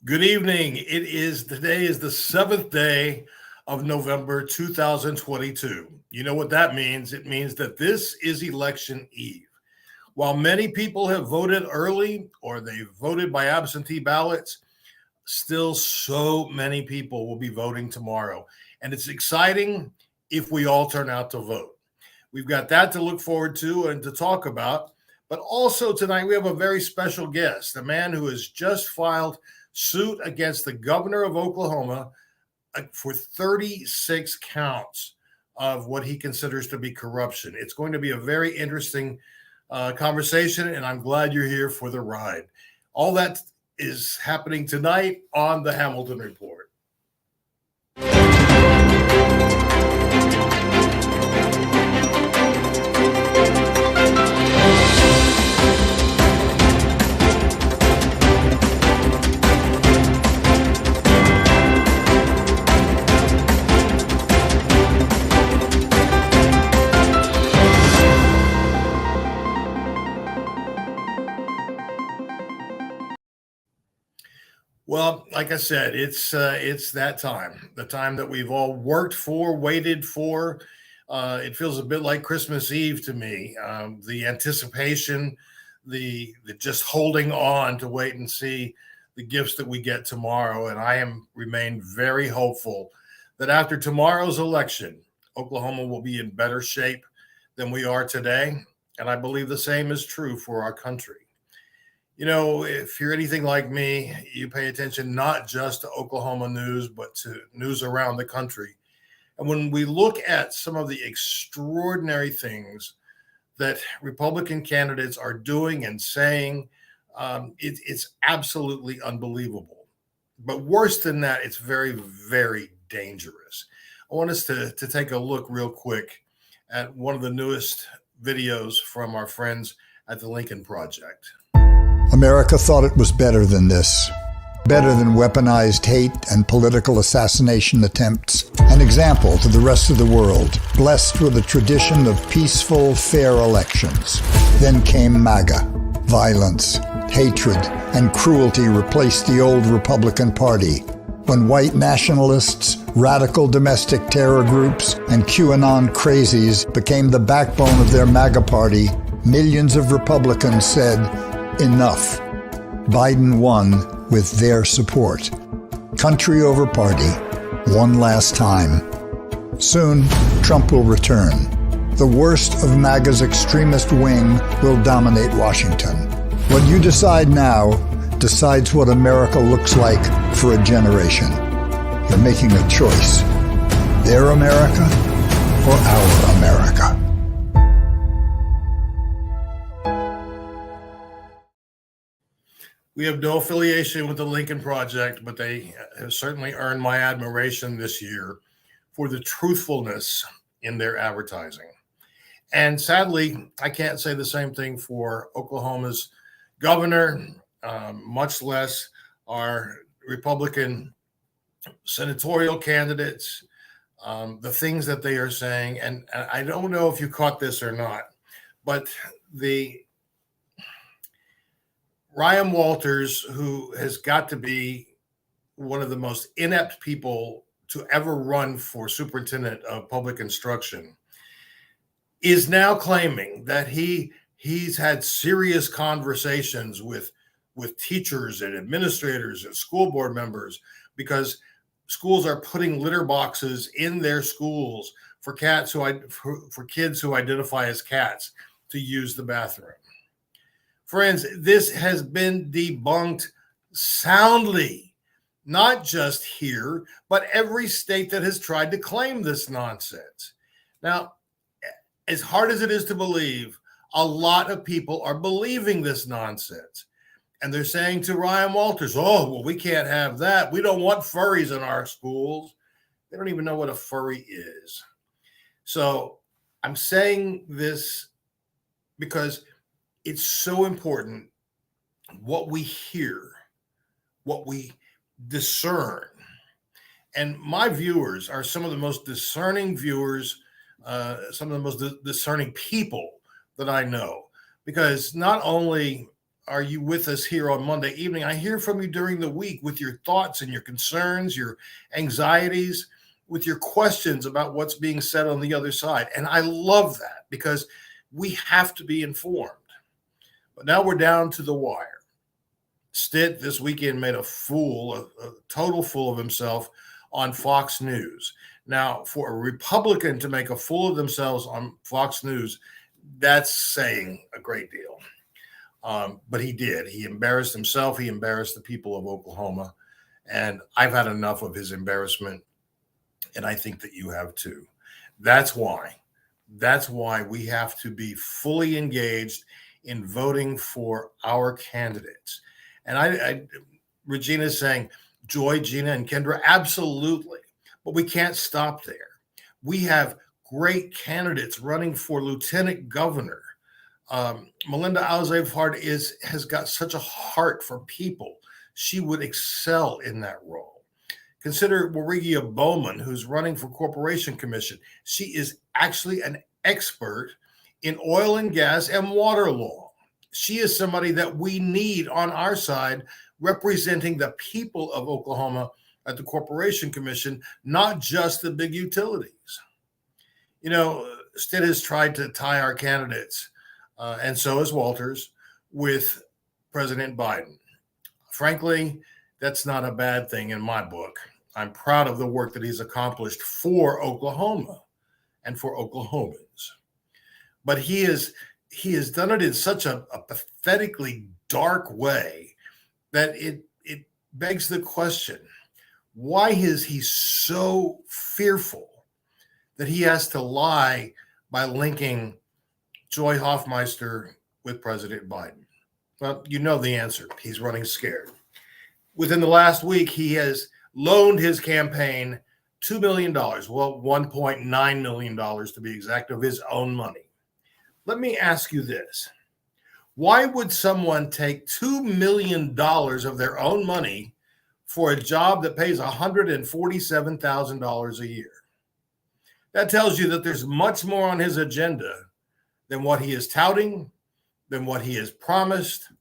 Good evening. Today is the seventh day of November 2022. You know what that means? It means that this is election eve. While many people have voted early or they voted by absentee ballots, still so many people will be voting tomorrow. And it's exciting if we all turn out to vote. We've got that to look forward to and to talk about. But also tonight, we have a very special guest, a man who has just filed suit against the governor of Oklahoma for 36 counts of what he considers to be corruption. It's going to be a very interesting conversation, and I'm glad you're here for the ride. All that is happening tonight on the Hamilton Report. Well, like I said, it's that time, the time that we've all worked for, waited for. It feels a bit like Christmas Eve to me. The anticipation, the just holding on to wait and see the gifts that we get tomorrow. And remain very hopeful that after tomorrow's election, Oklahoma will be in better shape than we are today. And I believe the same is true for our country. You know, if you're anything like me, you pay attention not just to Oklahoma news, but to news around the country. And when we look at some of the extraordinary things that Republican candidates are doing and saying, it's absolutely unbelievable. But worse than that, it's very, very dangerous. I want us to take a look real quick at one of the newest videos from our friends at the Lincoln Project. America thought it was better than this. Better than weaponized hate and political assassination attempts. An example to the rest of the world, blessed with a tradition of peaceful, fair elections. Then came MAGA. Violence, hatred, and cruelty replaced the old Republican Party. When white nationalists, radical domestic terror groups, and QAnon crazies became the backbone of their MAGA party, millions of Republicans said, "Enough." Biden won with their support. Country over party, one last time. Soon, Trump will return. The worst of MAGA's extremist wing will dominate Washington. What you decide now decides what America looks like for a generation. You're making a choice. Their America or our America? We have no affiliation with the Lincoln Project, but they have certainly earned my admiration this year for the truthfulness in their advertising. And sadly, I can't say the same thing for Oklahoma's governor, much less our Republican senatorial candidates, the things that they are saying. And I don't know if you caught this or not, but the Ryan Walters, who has got to be one of the most inept people to ever run for superintendent of public instruction, is now claiming that he's had serious conversations with teachers and administrators and school board members because schools are putting litter boxes in their schools for kids who identify as cats to use the bathroom. Friends, this has been debunked soundly, not just here, but every state that has tried to claim this nonsense. Now, as hard as it is to believe, a lot of people are believing this nonsense. And they're saying to Ryan Walters, oh, well, we can't have that. We don't want furries in our schools. They don't even know what a furry is. So I'm saying this because it's so important what we hear, what we discern. And my viewers are some of the most discerning viewers, some of the most discerning people that I know, because not only are you with us here on Monday evening? I hear from you during the week with your thoughts and your concerns, your anxieties, with your questions about what's being said on the other side. And I love that because we have to be informed. But now we're down to the wire. Stitt this weekend made a total fool of himself on Fox News. Now, for a Republican to make a fool of themselves on Fox News, that's saying a great deal. But he did. He embarrassed himself. He embarrassed the people of Oklahoma. And I've had enough of his embarrassment. And I think that you have too. That's why we have to be fully engaged in voting for our candidates. And Regina's saying, Joy, Gina, and Kendra, absolutely. But we can't stop there. We have great candidates running for lieutenant governor. Melinda Alzave-Hard has got such a heart for people. She would excel in that role. Consider Warigia Bowman, who's running for Corporation Commission. She is actually an expert in oil and gas and water law. She is somebody that we need on our side representing the people of Oklahoma at the Corporation Commission, not just the big utilities. You know, Stitt has tried to tie our candidates, and so has Walters, with President Biden. Frankly, that's not a bad thing in my book. I'm proud of the work that he's accomplished for Oklahoma and for Oklahomans. But he has done it in such a pathetically dark way that it begs the question, why is he so fearful that he has to lie by linking Joy Hoffmeister with President Biden? Well, you know the answer. He's running scared. Within the last week, he has loaned his campaign $2 million, well, $1.9 million to be exact, of his own money. Let me ask you this. Why would someone take $2 million of their own money for a job that pays $147,000 a year? That tells you that there's much more on his agenda than what he is touting, than what he has promised,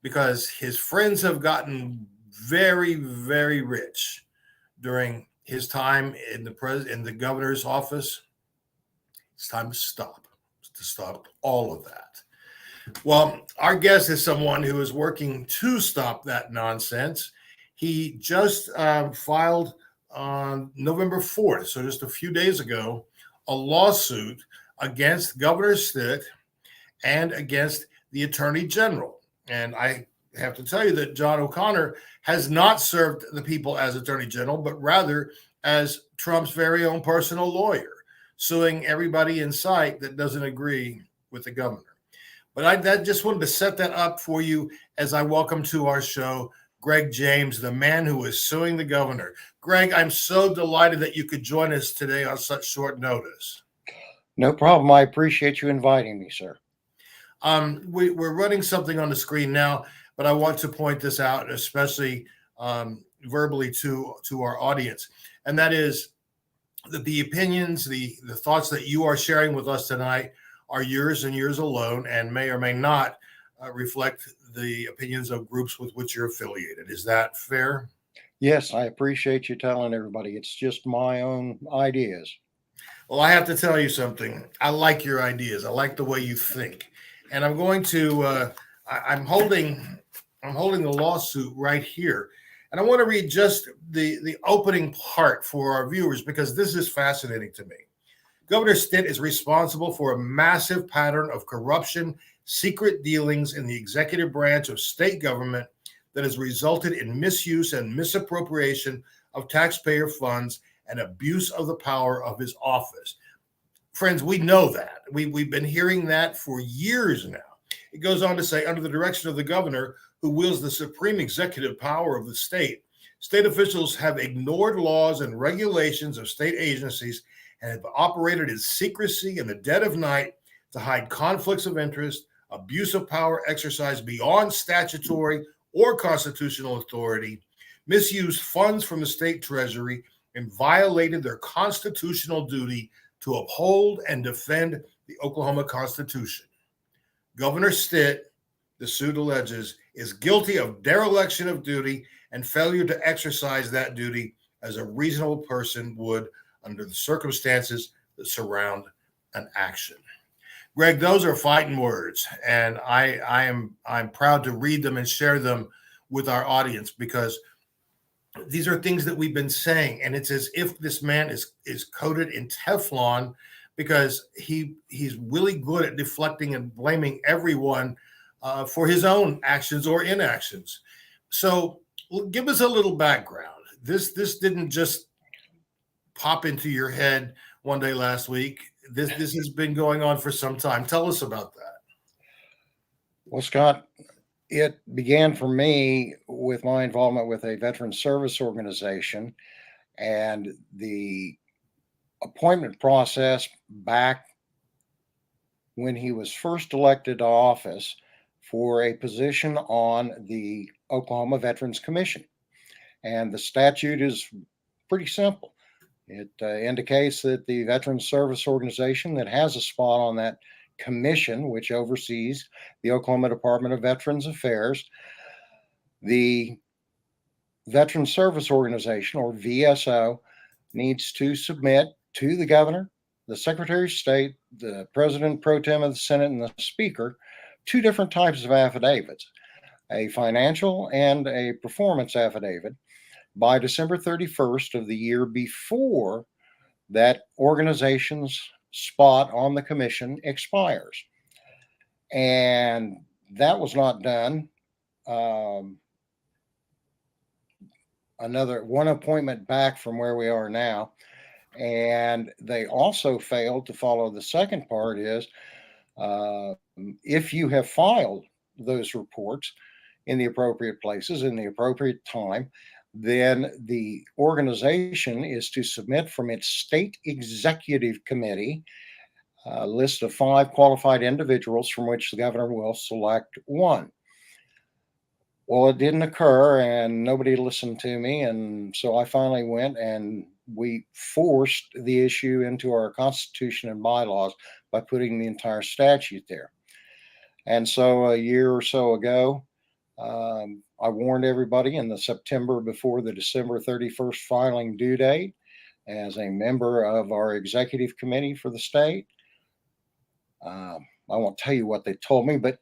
because his friends have gotten very, very rich during his time in the governor's office. It's time to stop all of that. Well, our guest is someone who is working to stop that nonsense. He just filed on November 4th, so just a few days ago, a lawsuit against Governor Stitt and against the Attorney General. And I have to tell you that John O'Connor has not served the people as Attorney General, but rather as Trump's very own personal lawyer, suing everybody in sight that doesn't agree with the governor. But I just wanted to set that up for you as I welcome to our show Greg James, the man who is suing the governor. Greg, I'm so delighted that you could join us today on such short notice. No problem. I appreciate you inviting me, sir. We're running something on the screen now, but I want to point this out, especially verbally to our audience. And that is that the opinions, the thoughts that you are sharing with us tonight are yours and yours alone, and may or may not reflect the opinions of groups with which you're affiliated. Is that fair? Yes, I appreciate you telling everybody. It's just my own ideas. Well, I have to tell you something. I like your ideas. I like the way you think. And I'm going to, I'm holding the lawsuit right here. And I want to read just the opening part for our viewers, because this is fascinating to me. Governor Stitt is responsible for a massive pattern of corruption, secret dealings in the executive branch of state government that has resulted in misuse and misappropriation of taxpayer funds and abuse of the power of his office. Friends, we know that. We've been hearing that for years now. It goes on to say, under the direction of the governor, who wields the supreme executive power of the state, state officials have ignored laws and regulations of state agencies and have operated in secrecy in the dead of night to hide conflicts of interest, abuse of power exercised beyond statutory or constitutional authority, misused funds from the state treasury, and violated their constitutional duty to uphold and defend the Oklahoma Constitution. Governor Stitt the suit alleges, is guilty of dereliction of duty and failure to exercise that duty as a reasonable person would under the circumstances that surround an action. Greg, those are fighting words, and I'm proud to read them and share them with our audience because these are things that we've been saying, and it's as if this man is coated in Teflon because he's really good at deflecting and blaming everyone for his own actions or inactions. So, give us a little background. This didn't just pop into your head one day last week. This has been going on for some time. Tell us about that. Well, Scott, it began for me with my involvement with a veteran service organization and the appointment process back when he was first elected to office for a position on the Oklahoma Veterans Commission. And the statute is pretty simple. It indicates that the veteran service organization that has a spot on that commission, which oversees the Oklahoma Department of Veterans Affairs, the Veteran Service Organization, or VSO, needs to submit to the governor, the Secretary of State, the President Pro Tem of the Senate, and the Speaker, two different types of affidavits, a financial and a performance affidavit, by December 31st of the year before that organization's spot on the commission expires. And that was not done. Another one appointment back from where we are now. And they also failed to follow the second part is if you have filed those reports in the appropriate places in the appropriate time, then the organization is to submit from its state executive committee a list of 5 qualified individuals from which the governor will select one. Well, it didn't occur and nobody listened to me. And so I finally went and we forced the issue into our Constitution and bylaws by putting the entire statute there. And so a year or so ago, I warned everybody in the September before the December 31st filing due date as a member of our executive committee for the state. I won't tell you what they told me, but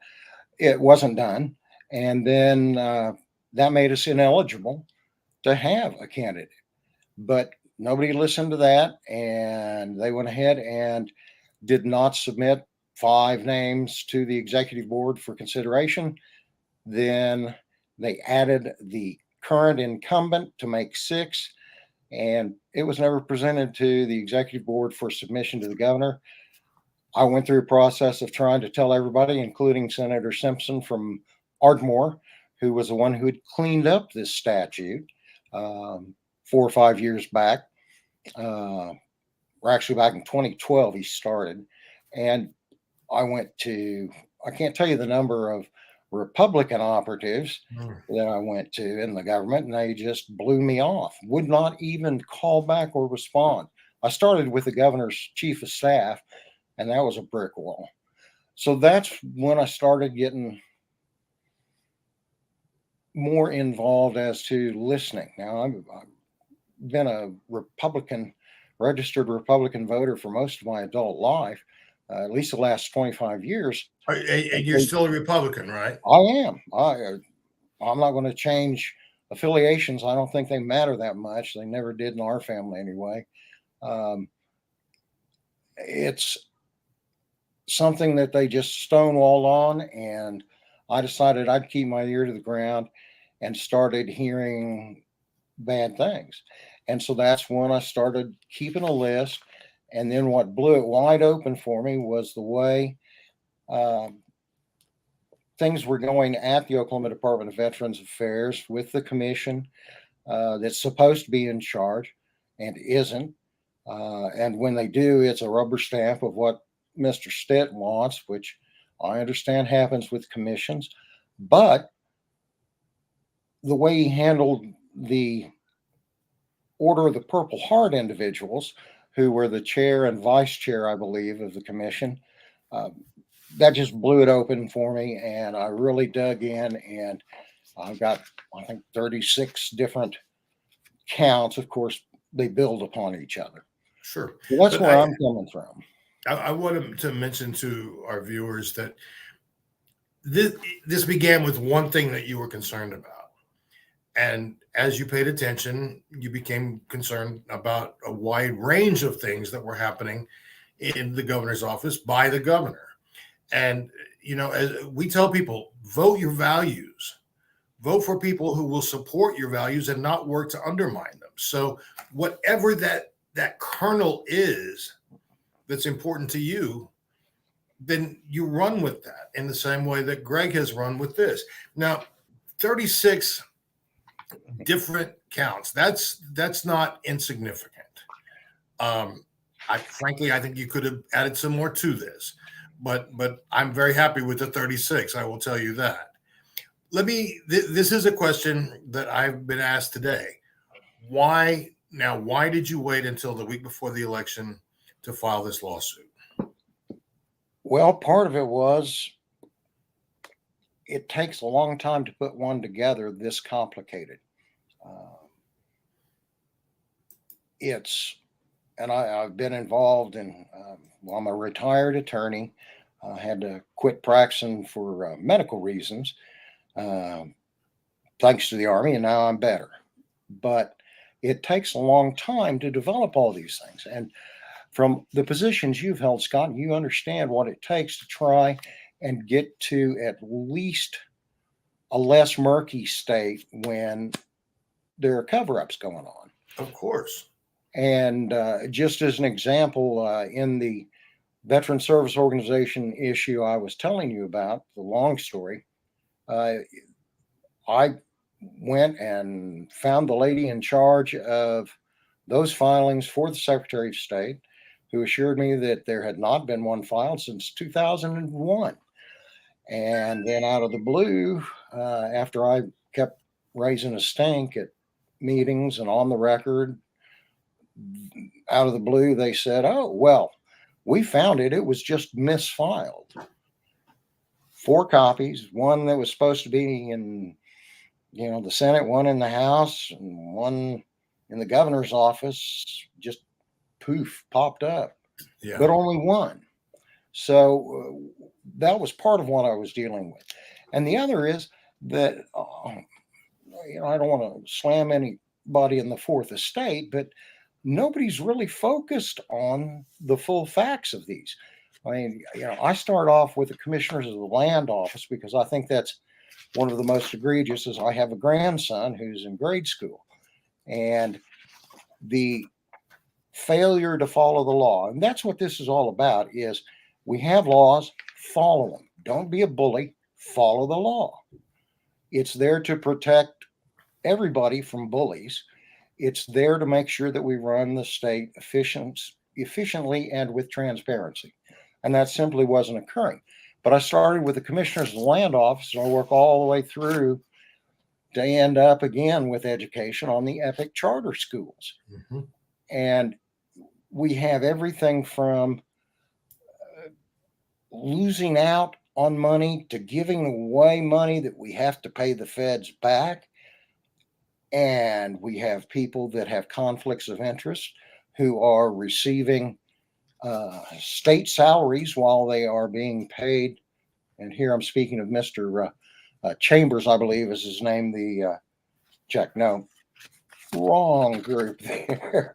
it wasn't done. And then that made us ineligible to have a candidate. But nobody listened to that, and they went ahead and did not submit 5 names to the executive board for consideration. Then they added the current incumbent to make 6, and it was never presented to the executive board for submission to the governor. I went through a process of trying to tell everybody, including Senator Simpson from Ardmore, who was the one who had cleaned up this statute 4 or 5 years back. Or actually back in 2012, he started. And I can't tell you the number of Republican operatives that I went to in the government, and they just blew me off, would not even call back or respond. I started with the governor's chief of staff, and that was a brick wall. So that's when I started getting more involved as to listening. Now, I've been a registered Republican voter for most of my adult life, at least the last 25 years. And you're still a Republican, right? I am. I'm not going to change affiliations. I don't think they matter that much. They never did in our family anyway. It's something that they just stonewall on, and I decided I'd keep my ear to the ground and started hearing bad things. And so that's when I started keeping a list. And then what blew it wide open for me was the way things were going at the Oklahoma Department of Veterans Affairs with the commission that's supposed to be in charge and isn't. And when they do, it's a rubber stamp of what Mr. Stitt wants, which I understand happens with commissions. But the way he handled the Order of the Purple Heart individuals, who were the chair and vice chair, I believe, of the commission, that just blew it open for me, and I really dug in, and I've got, I think, 36 different counts. Of course, they build upon each other. Sure. So that's But where I'm coming from. I wanted to mention to our viewers that this began with one thing that you were concerned about. And as you paid attention, you became concerned about a wide range of things that were happening in the governor's office by the governor. And, as we tell people, vote your values, vote for people who will support your values and not work to undermine them. So whatever that kernel is that's important to you, then you run with that in the same way that Greg has run with this. Now, 36 different counts. That's not insignificant. I think you could have added some more to this, but I'm very happy with the 36. I will tell you that. This is a question that I've been asked today. Why did you wait until the week before the election to file this lawsuit? Well, part of it was it takes a long time to put one together this complicated. I've been involved in, I'm a retired attorney. I had to quit practicing for medical reasons, thanks to the Army, and now I'm better. But it takes a long time to develop all these things. And from the positions you've held, Scott, you understand what it takes to try and get to at least a less murky state when there are cover-ups going on. Of course. And just as an example, in the Veteran Service Organization issue I was telling you about, the long story, I went and found the lady in charge of those filings for the Secretary of State, who assured me that there had not been one filed since 2001. And then out of the blue, after I kept raising a stink at meetings and on the record, out of the blue, they said, "Oh, well, we found it. It was just misfiled. 4 copies, one that was supposed to be in, the Senate, one in the House, and one in the governor's office, just poof, popped up, but only one." So that was part of what I was dealing with. And the other is that, I don't want to slam anybody in the Fourth Estate, but nobody's really focused on the full facts of these. I mean, I start off with the commissioners of the land office because I think that's one of the most egregious. Is I have a grandson who's in grade school, and the failure to follow the law. And that's what this is all about, is we have laws, follow them. Don't be a bully, follow the law. It's there to protect everybody from bullies. It's there to make sure that we run the state efficiently and with transparency. And that simply wasn't occurring. But I started with the commissioners of the land office, and I work all the way through to end up again with education on the EPIC charter schools. Mm-hmm. And we have everything from losing out on money to giving away money that we have to pay the feds back. And we have people that have conflicts of interest who are receiving state salaries while they are being paid. And here I'm speaking of Mr. Chambers, I believe is his name, the check. No, wrong group there.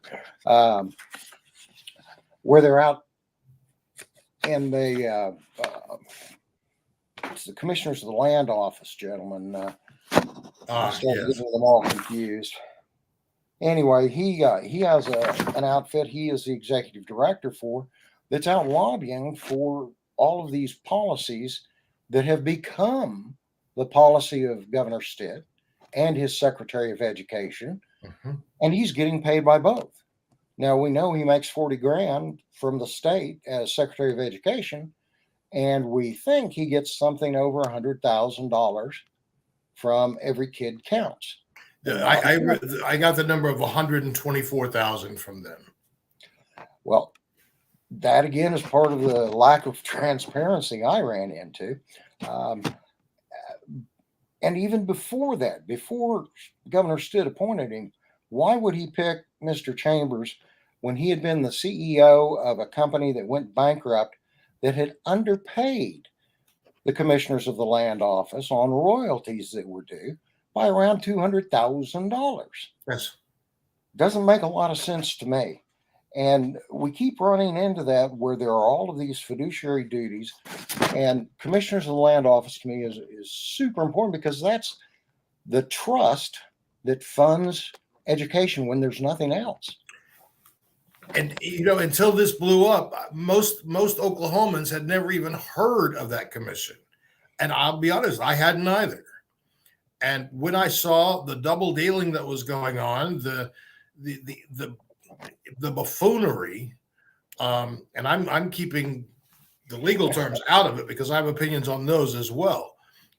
Where they're out in the it's the commissioners of the land office, gentlemen. I started getting them all confused. Anyway, he has an outfit he is the executive director for that's out lobbying for all of these policies that have become the policy of Governor Stitt and his Secretary of Education. Mm-hmm. And he's getting paid by both. Now, we know he makes $40,000 from the state as Secretary of Education, and we think he gets something over $100,000 from Every Kid Counts. I got the number of 124,000 from them. Well, that again is part of the lack of transparency I ran into. Um, and even before that, before Governor Stitt appointed him, why would he pick Mr. Chambers when he had been the CEO of a company that went bankrupt that had underpaid the commissioners of the land office on royalties that were due by around $200,000? Yes. Doesn't make a lot of sense to me. And we keep running into that where there are all of these fiduciary duties. And commissioners of the land office to me is super important because that's the trust that funds education when there's nothing else. And until this blew up, most Oklahomans had never even heard of that commission. And I'll be honest, I hadn't either. And when I saw the double dealing that was going on, the buffoonery, and I'm keeping the legal terms out of it because I have opinions on those as well.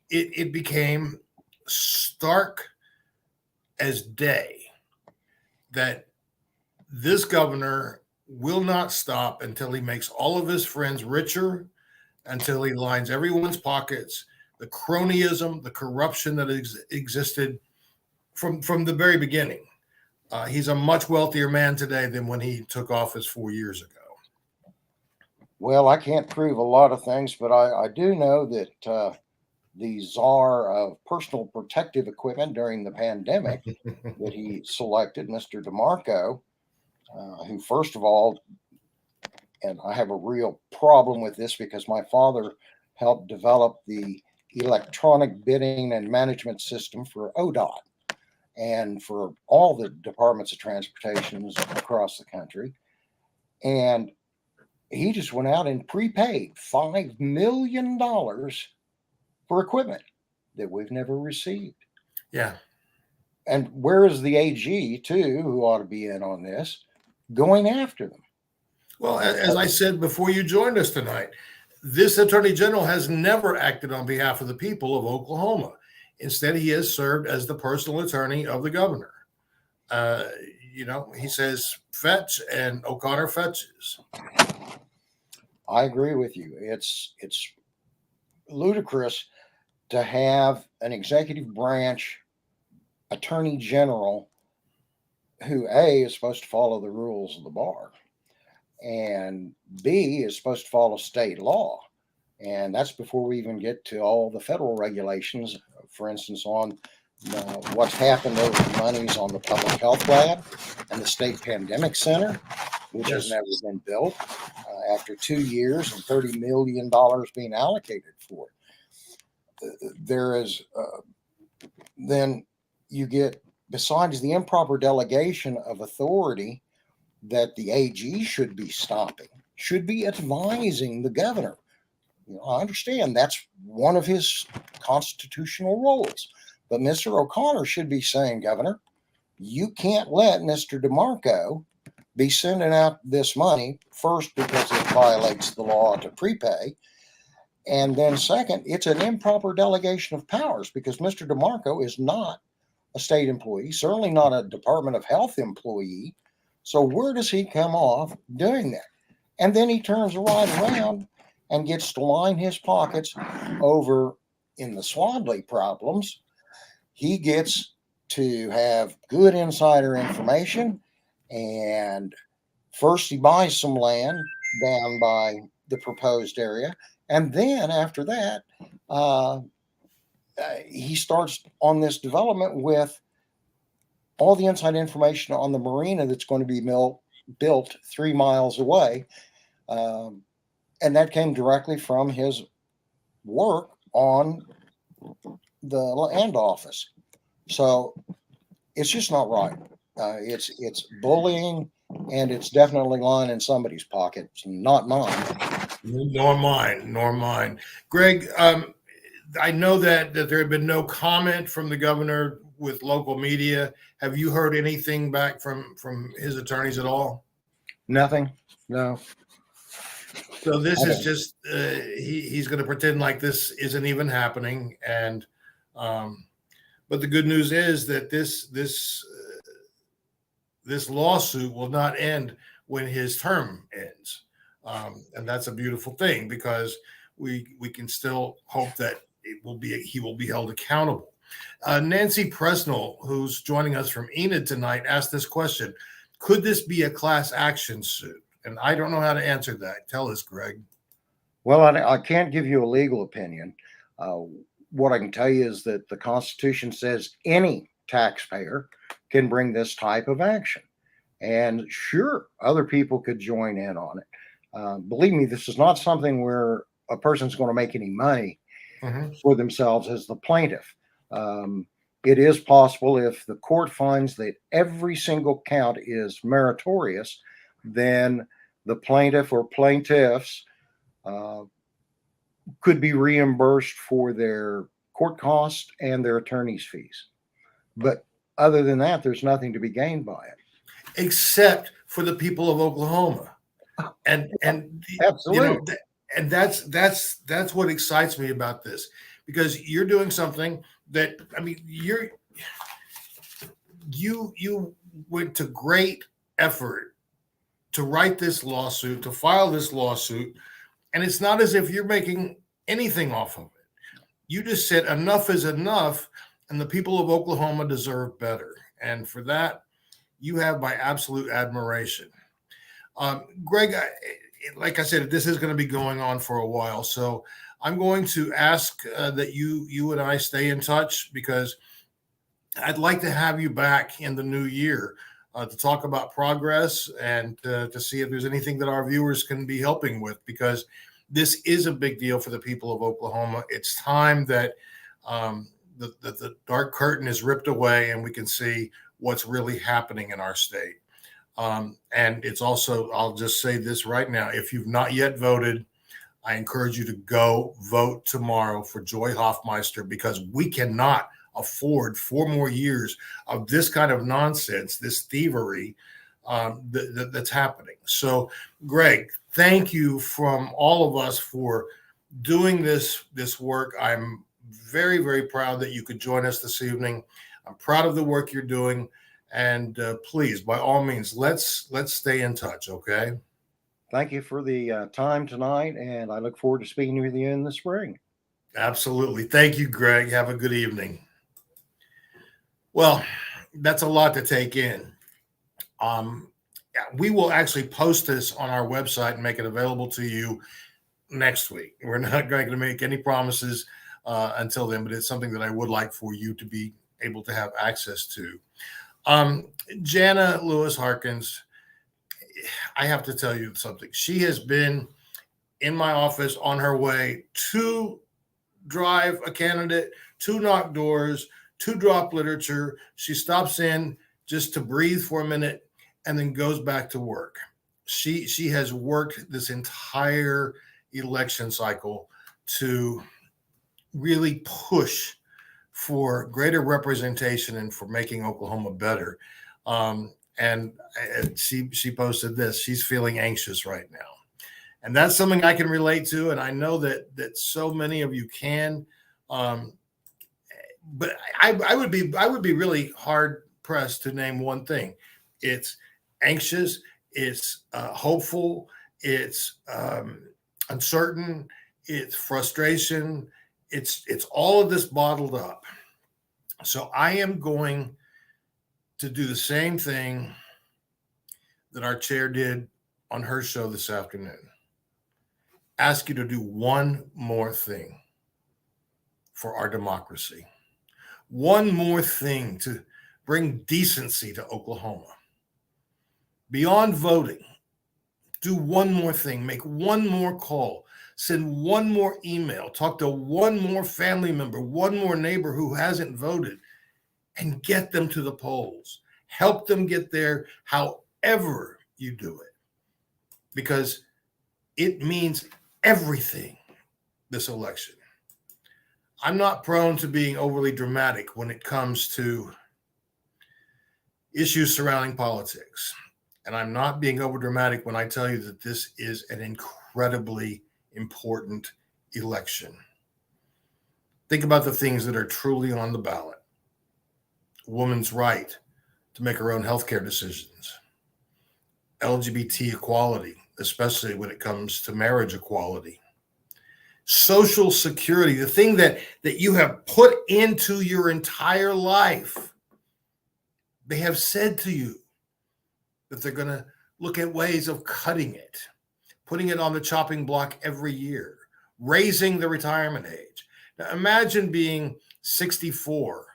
It became stark as day that this governor will not stop until he makes all of his friends richer, until he lines everyone's pockets. The cronyism, the corruption that existed from the very beginning. He's a much wealthier man today than when he took office 4 years ago. Well, I can't prove a lot of things, but I do know that the czar of personal protective equipment during the pandemic that he selected, Mr. DeMarco, who, first of all, and I have a real problem with this because my father helped develop the electronic bidding and management system for ODOT and for all the departments of transportation across the country. And he just went out and prepaid $5 million for equipment that we've never received. Yeah. And where is the AG, too, who ought to be in on this, going after them? Well, as I said before you joined us tonight, this attorney general has never acted on behalf of the people of Oklahoma. Instead, he has served as the personal attorney of the governor. He says fetch, and O'Connor fetches. I agree with you. It's ludicrous to have an executive branch attorney general who A, is supposed to follow the rules of the bar, and B, is supposed to follow state law. And that's before we even get to all the federal regulations, for instance, on what's happened over the monies on the public health lab and the state pandemic center, which has never been built after 2 years and $30 million being allocated for it. There is, then you get, besides the improper delegation of authority that the AG should be stopping, should be advising the governor. I understand that's one of his constitutional roles, but Mr. O'Connor should be saying, Governor, you can't let Mr. DeMarco be sending out this money, first, because it violates the law to prepay, and then second, it's an improper delegation of powers because Mr. DeMarco is not a state employee, certainly not a Department of Health employee. So where does he come off doing that? And then he turns right around and gets to line his pockets over in the Swadley problems. He gets to have good insider information, and first he buys some land down by the proposed area, and then after that, he starts on this development with all the inside information on the marina that's going to be built 3 miles away. And that came directly from his work on the land office. So it's just not right. It's bullying, and it's definitely lining somebody's pockets, not mine. Nor mine. Greg, I know that there had been no comment from the governor with local media. Have you heard anything back from his attorneys at all? Nothing. No. So this is just he's going to pretend like this isn't even happening, and but the good news is that this lawsuit will not end when his term ends. And that's a beautiful thing, because we can still hope that he will be held accountable. Nancy Presnell, who's joining us from Enid tonight, asked this question: could this be a class action suit? And I don't know how to answer that. Tell us, Greg. Well, I can't give you a legal opinion. Uh, what I can tell you is that the Constitution says any taxpayer can bring this type of action. And sure, other people could join in on it. Believe me, this is not something where a person's going to make any money for themselves as the plaintiff. It is possible, if the court finds that every single count is meritorious, then the plaintiff or plaintiffs could be reimbursed for their court costs and their attorney's fees. But other than that, there's nothing to be gained by it. Except for the people of Oklahoma. And absolutely. You know, and that's what excites me about this, because you're doing something that, I mean, you went to great effort to write this lawsuit, to file this lawsuit, and it's not as if you're making anything off of it. You just said enough is enough, and the people of Oklahoma deserve better. And for that, you have my absolute admiration. Greg, like I said, this is going to be going on for a while, so I'm going to ask that you and I stay in touch, because I'd like to have you back in the new year to talk about progress and to see if there's anything that our viewers can be helping with, because this is a big deal for the people of Oklahoma. It's time that the dark curtain is ripped away and we can see what's really happening in our state. And it's also, I'll just say this right now, if you've not yet voted, I encourage you to go vote tomorrow for Joy Hoffmeister, because we cannot afford 4 more years of this kind of nonsense, this thievery that's happening. So, Greg, thank you from all of us for doing this work. I'm very, very proud that you could join us this evening. I'm proud of the work you're doing. And please, by all means, let's stay in touch, okay? Thank you for the time tonight, and I look forward to speaking with you in the spring. Absolutely. Thank you, Greg. Have a good evening. Well, that's a lot to take in. We will actually post this on our website and make it available to you next week. We're not going to make any promises until then, but it's something that I would like for you to be able to have access to. Jana Lewis Harkins, I have to tell you something. She has been in my office on her way to drive a candidate, to knock doors, to drop literature. She stops in just to breathe for a minute and then goes back to work. She has worked this entire election cycle to really push for greater representation and for making Oklahoma better. And she posted this: she's feeling anxious right now. And that's something I can relate to. And I know that so many of you can. But I would be really hard pressed to name one thing. It's anxious, it's hopeful, it's uncertain, it's frustration, it's all of this bottled up. So I am going to do the same thing that our chair did on her show this afternoon. Ask you to do one more thing for our democracy. One more thing to bring decency to Oklahoma. Beyond voting, do one more thing, make one more call, send one more email, talk to one more family member, one more neighbor who hasn't voted, and get them to the polls. Help them get there however you do it, because it means everything this election. I'm not prone to being overly dramatic when it comes to issues surrounding politics. And I'm not being over dramatic when I tell you that this is an incredibly important election. Think about the things that are truly on the ballot. A woman's right to make her own healthcare decisions, LGBT equality, especially when it comes to marriage equality. Social Security, the thing that you have put into your entire life, they have said to you that they're going to look at ways of cutting it, putting it on the chopping block every year, raising the retirement age. Now imagine being 64,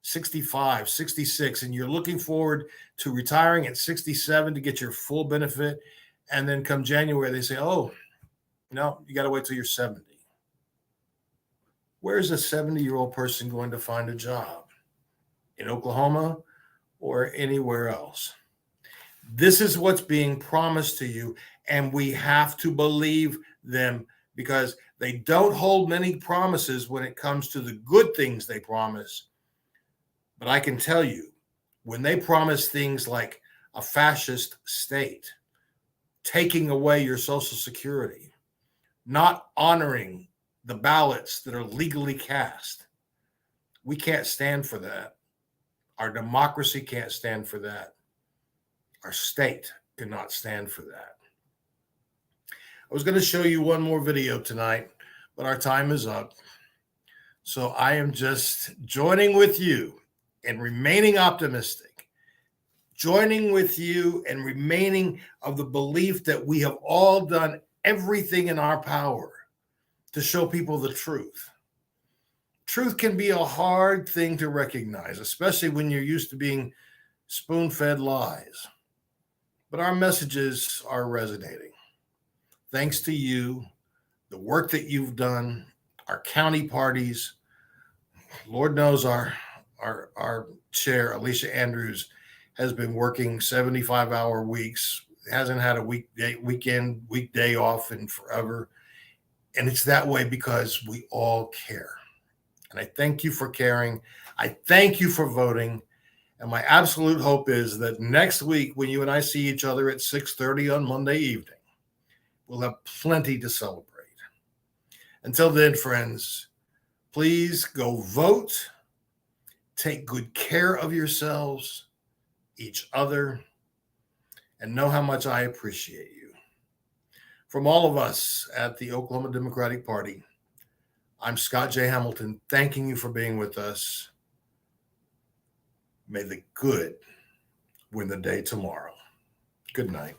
65, 66, and you're looking forward to retiring at 67 to get your full benefit. And then come January, they say, oh, no, you got to wait till you're 70. Where's a 70-year-old person going to find a job? In Oklahoma or anywhere else? This is what's being promised to you, and we have to believe them, because they don't hold many promises when it comes to the good things they promise. But I can tell you, when they promise things like a fascist state, taking away your Social Security, not honoring the ballots that are legally cast, we can't stand for that. Our democracy can't stand for that. Our state cannot stand for that. I was going to show you one more video tonight, but our time is up. So I am just joining with you and remaining optimistic, joining with you and remaining of the belief that we have all done everything in our power to show people the truth. Truth can be a hard thing to recognize, especially when you're used to being spoon-fed lies. But our messages are resonating. Thanks to you, the work that you've done, our county parties. Lord knows our chair, Alicia Andrews, has been working 75-hour weeks, hasn't had a weekday off in forever. And it's that way because we all care. And I thank you for caring. I thank you for voting. And my absolute hope is that next week, when you and I see each other at 6:30 on Monday evening, we'll have plenty to celebrate. Until then, friends, please go vote. Take good care of yourselves, each other, and know how much I appreciate you. From all of us at the Oklahoma Democratic Party, I'm Scott J. Hamilton, thanking you for being with us. May the good win the day tomorrow. Good night.